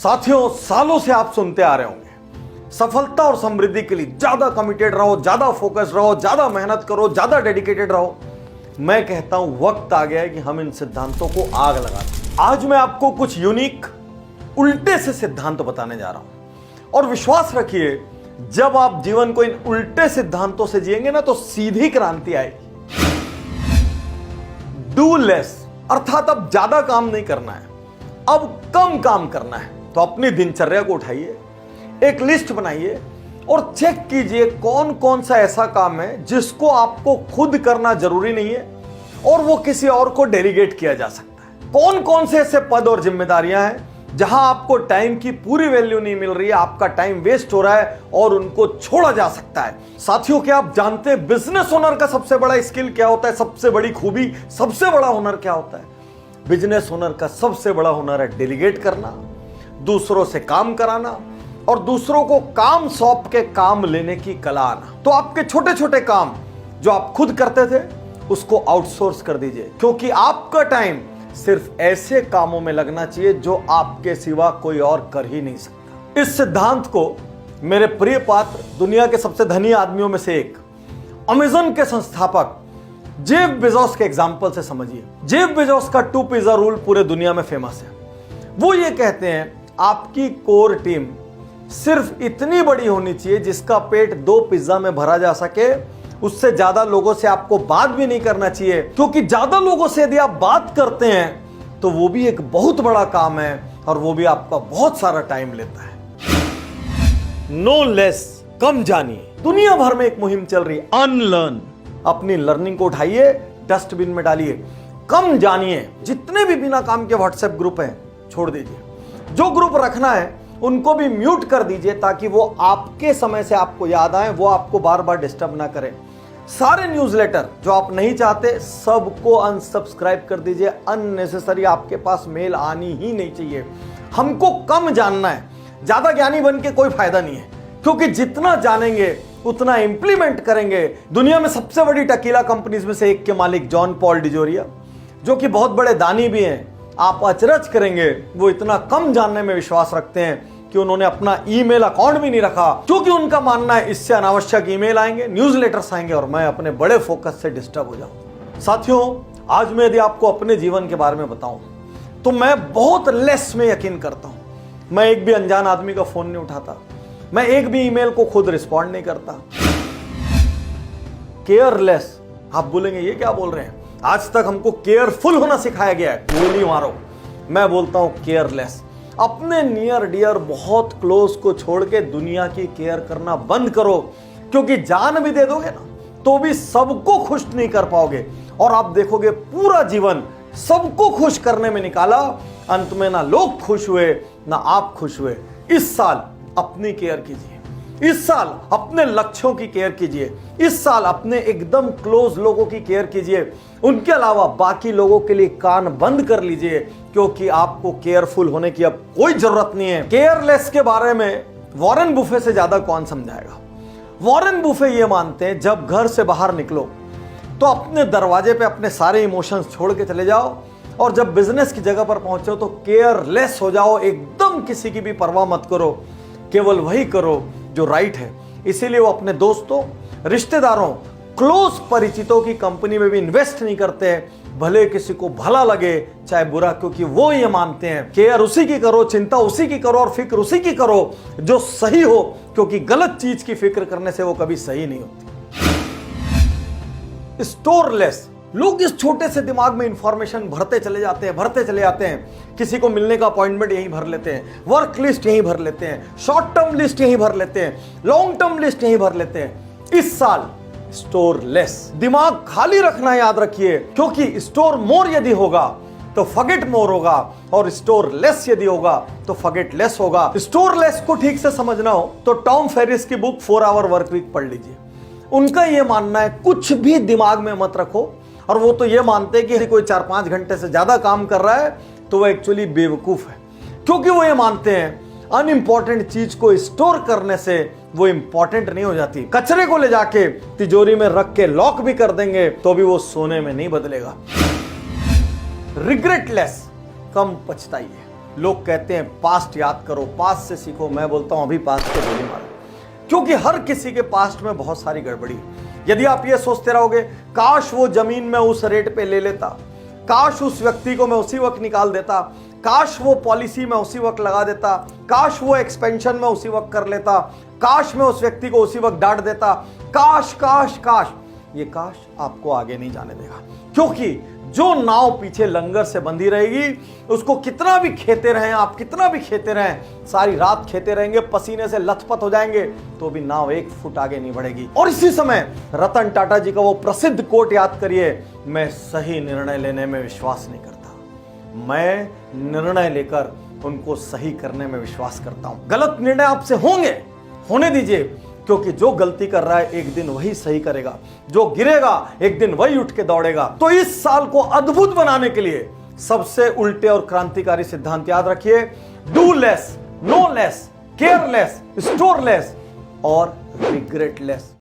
साथियों, सालों से आप सुनते आ रहे होंगे सफलता और समृद्धि के लिए ज्यादा कमिटेड रहो, ज्यादा फोकस रहो, ज्यादा मेहनत करो, ज्यादा डेडिकेटेड रहो। मैं कहता हूं वक्त आ गया है कि हम इन सिद्धांतों को आग लगा दें। आज मैं आपको कुछ यूनिक उल्टे से सिद्धांत बताने जा रहा हूं और विश्वास रखिए, जब आप जीवन को इन उल्टे सिद्धांतों से जिएंगे ना तो सीधी क्रांति आएगी। डू लेस, अर्थात अब ज्यादा काम नहीं करना है, अब कम काम करना है। तो अपनी दिनचर्या को उठाइए, एक लिस्ट बनाइए और चेक कीजिए कौन कौन सा ऐसा काम है जिसको आपको खुद करना जरूरी नहीं है और वो किसी और को डेलीगेट किया जा सकता है। कौन कौन से ऐसे पद और जिम्मेदारियां हैं जहां आपको टाइम की पूरी वैल्यू नहीं मिल रही है, आपका टाइम वेस्ट हो रहा है और उनको छोड़ा जा सकता है। साथियों, क्या आप जानते हैं बिजनेस ओनर का सबसे बड़ा स्किल क्या होता है? सबसे बड़ी खूबी, सबसे बड़ा हुनर क्या होता है? बिजनेस ओनर का सबसे बड़ा हुनर है डेलीगेट करना, दूसरों से काम कराना और दूसरों को काम सौंप के काम लेने की कला आना। तो आपके छोटे छोटे काम जो आप खुद करते थे उसको आउटसोर्स कर दीजिए, क्योंकि आपका टाइम सिर्फ ऐसे कामों में लगना चाहिए जो आपके सिवा कोई और कर ही नहीं सकता। इस सिद्धांत को मेरे प्रिय पात्र, दुनिया के सबसे धनी आदमियों में से एक, अमेज़न के संस्थापक जेफ बेजोस के एग्जाम्पल से समझिए। जेफ बेजोस का 2 पिज्जा रूल पूरे दुनिया में फेमस है। वो ये कहते हैं, आपकी कोर टीम सिर्फ इतनी बड़ी होनी चाहिए जिसका पेट 2 पिज्जा में भरा जा सके। उससे ज्यादा लोगों से आपको बात भी नहीं करना चाहिए, क्योंकि ज्यादा लोगों से यदि आप बात करते हैं तो वो भी एक बहुत बड़ा काम है और वो भी आपका बहुत सारा टाइम लेता है। नो लेस, कम जानिए। दुनिया भर में एक मुहिम चल रही है, अनलर्न। अपनी लर्निंग को उठाइए, डस्टबिन में डालिए, कम जानिए। जितने भी बिना काम के व्हाट्सएप ग्रुप हैं छोड़ दीजिए। जो ग्रुप रखना है उनको भी म्यूट कर दीजिए ताकि वो आपके समय से आपको याद आए, वो आपको बार बार डिस्टर्ब ना करें। सारे न्यूज़लेटर जो आप नहीं चाहते सबको अनसब्सक्राइब कर दीजिए। अननेसेसरी आपके पास मेल आनी ही नहीं चाहिए। हमको कम जानना है, ज्यादा ज्ञानी बन के कोई फायदा नहीं है, क्योंकि जितना जानेंगे उतना इंप्लीमेंट करेंगे। दुनिया में सबसे बड़ी टकीला कंपनीज में से एक के मालिक जॉन पॉल डिजोरिया, जो कि बहुत बड़े दानी भी हैं, आप अचरज करेंगे वो इतना कम जानने में विश्वास रखते हैं कि उन्होंने अपना ईमेल अकाउंट भी नहीं रखा, क्योंकि उनका मानना है इससे अनावश्यक ईमेल आएंगे, न्यूज़लेटर्स आएंगे और मैं अपने बड़े फोकस से डिस्टर्ब हो जाऊं। साथियों, आज मैं यदि आपको अपने जीवन के बारे में बताऊं तो मैं बहुत लेस में यकीन करता हूं। मैं एक भी अनजान आदमी का फोन नहीं उठाता, मैं एक भी ईमेल को खुद रिस्पॉन्ड नहीं करता। केयरलेस। आप बोलेंगे ये क्या बोल रहे हैं, आज तक हमको केयरफुल होना सिखाया गया है। गोली मारो। मैं बोलता हूं केयरलेस। अपने नियर डियर, बहुत क्लोज को छोड़ के दुनिया की केयर करना बंद करो, क्योंकि जान भी दे दोगे ना तो भी सबको खुश नहीं कर पाओगे और आप देखोगे पूरा जीवन सबको खुश करने में निकाला, अंत में ना लोग खुश हुए ना आप खुश हुए। इस साल अपनी केयर कीजिए, इस साल अपने लक्ष्यों की केयर कीजिए, इस साल अपने एकदम क्लोज लोगों की केयर कीजिए। उनके अलावा बाकी लोगों के लिए कान बंद कर लीजिए, क्योंकि आपको केयरफुल होने की अब कोई जरूरत नहीं है। केयरलेस के बारे में वॉरेन बुफे से ज्यादा कौन समझाएगा। वॉरेन बुफे ये मानते हैं, जब घर से बाहर निकलो तो अपने दरवाजे पे अपने सारे इमोशंस छोड़ के चले जाओ और जब बिजनेस की जगह पर पहुंचो तो केयरलेस हो जाओ। एकदम किसी की भी परवाह मत करो, केवल वही करो जो राइट है। इसीलिए वो अपने दोस्तों, रिश्तेदारों, क्लोज परिचितों की कंपनी में भी इन्वेस्ट नहीं करते हैं, भले किसी को भला लगे चाहे बुरा, क्योंकि वो ये मानते हैं केयर उसी की करो, चिंता उसी की करो और फिक्र उसी की करो जो सही हो, क्योंकि गलत चीज की फिक्र करने से वो कभी सही नहीं होती। स्टोरलेस। लोग इस छोटे से दिमाग में इंफॉर्मेशन भरते चले जाते हैं। किसी को मिलने का अपॉइंटमेंट यहीं भर लेते हैं, वर्क लिस्ट यहीं भर लेते हैं, शॉर्ट टर्म लिस्ट यहीं भर लेते हैं, लॉन्ग टर्म लिस्ट यहीं भर लेते हैं। इस साल स्टोरलेस। दिमाग खाली रखना याद रखिए, क्योंकि स्टोर मोर यदि होगा तो फॉरगेट मोर होगा और स्टोर लेस यदि होगा तो फॉरगेट लेस होगा। स्टोर लेस को ठीक से समझना हो तो टॉम फेरिस की बुक 4 आवर वर्क वीक पढ़ लीजिए। उनका यह मानना है कुछ भी दिमाग में मत रखो, और वो तो ये मानते हैं कि कोई 4-5 घंटे से ज्यादा काम कर रहा है तो वो एक्चुअली बेवकूफ है, क्योंकि वो ये मानते हैं अनइंपॉर्टेंट चीज को स्टोर करने से वो इंपॉर्टेंट नहीं हो जाती। कचरे को ले जाके तिजोरी में रख के लॉक भी कर देंगे तो भी वो सोने में नहीं बदलेगा। रिग्रेटलेस। कम पछताइए। लोग कहते हैं पास्ट याद करो, पास्ट से सीखो। मैं बोलता हूं अभी पास्ट पे गोली मारो, क्योंकि हर किसी के पास्ट में बहुत सारी गड़बड़ी है। यदि आप ये सोचते रहोगे काश वो जमीन में उस रेट पे ले लेता, काश उस व्यक्ति को मैं उसी वक्त निकाल देता, काश वो पॉलिसी में उसी वक्त लगा देता, काश वो एक्सपेंशन में उसी वक्त कर लेता, काश मैं उस व्यक्ति को उसी वक्त डांट देता, काश काश काश, ये काश आपको आगे नहीं जाने देगा। क्योंकि जो नाव पीछे लंगर से बंधी रहेगी, उसको कितना भी खेते रहें आप, कितना भी खेते रहें, सारी रात खेते रहेंगे, पसीने से लथपथ हो जाएंगे, तो भी नाव 1 फुट आगे नहीं बढ़ेगी। और इसी समय रतन टाटा जी का वो प्रसिद्ध कोट याद करिए, मैं सही निर्णय लेने में विश्वास नहीं करता, मैं निर्णय लेकर उनको सही करने में विश्वास करता हूं। गलत निर्णय आपसे होंगे, होने दीजिए, क्योंकि जो गलती कर रहा है एक दिन वही सही करेगा, जो गिरेगा एक दिन वही उठ के दौड़ेगा। तो इस साल को अद्भुत बनाने के लिए सबसे उल्टे और क्रांतिकारी सिद्धांत याद रखिए, do less, know less, care less, store less और रिग्रेट लेस।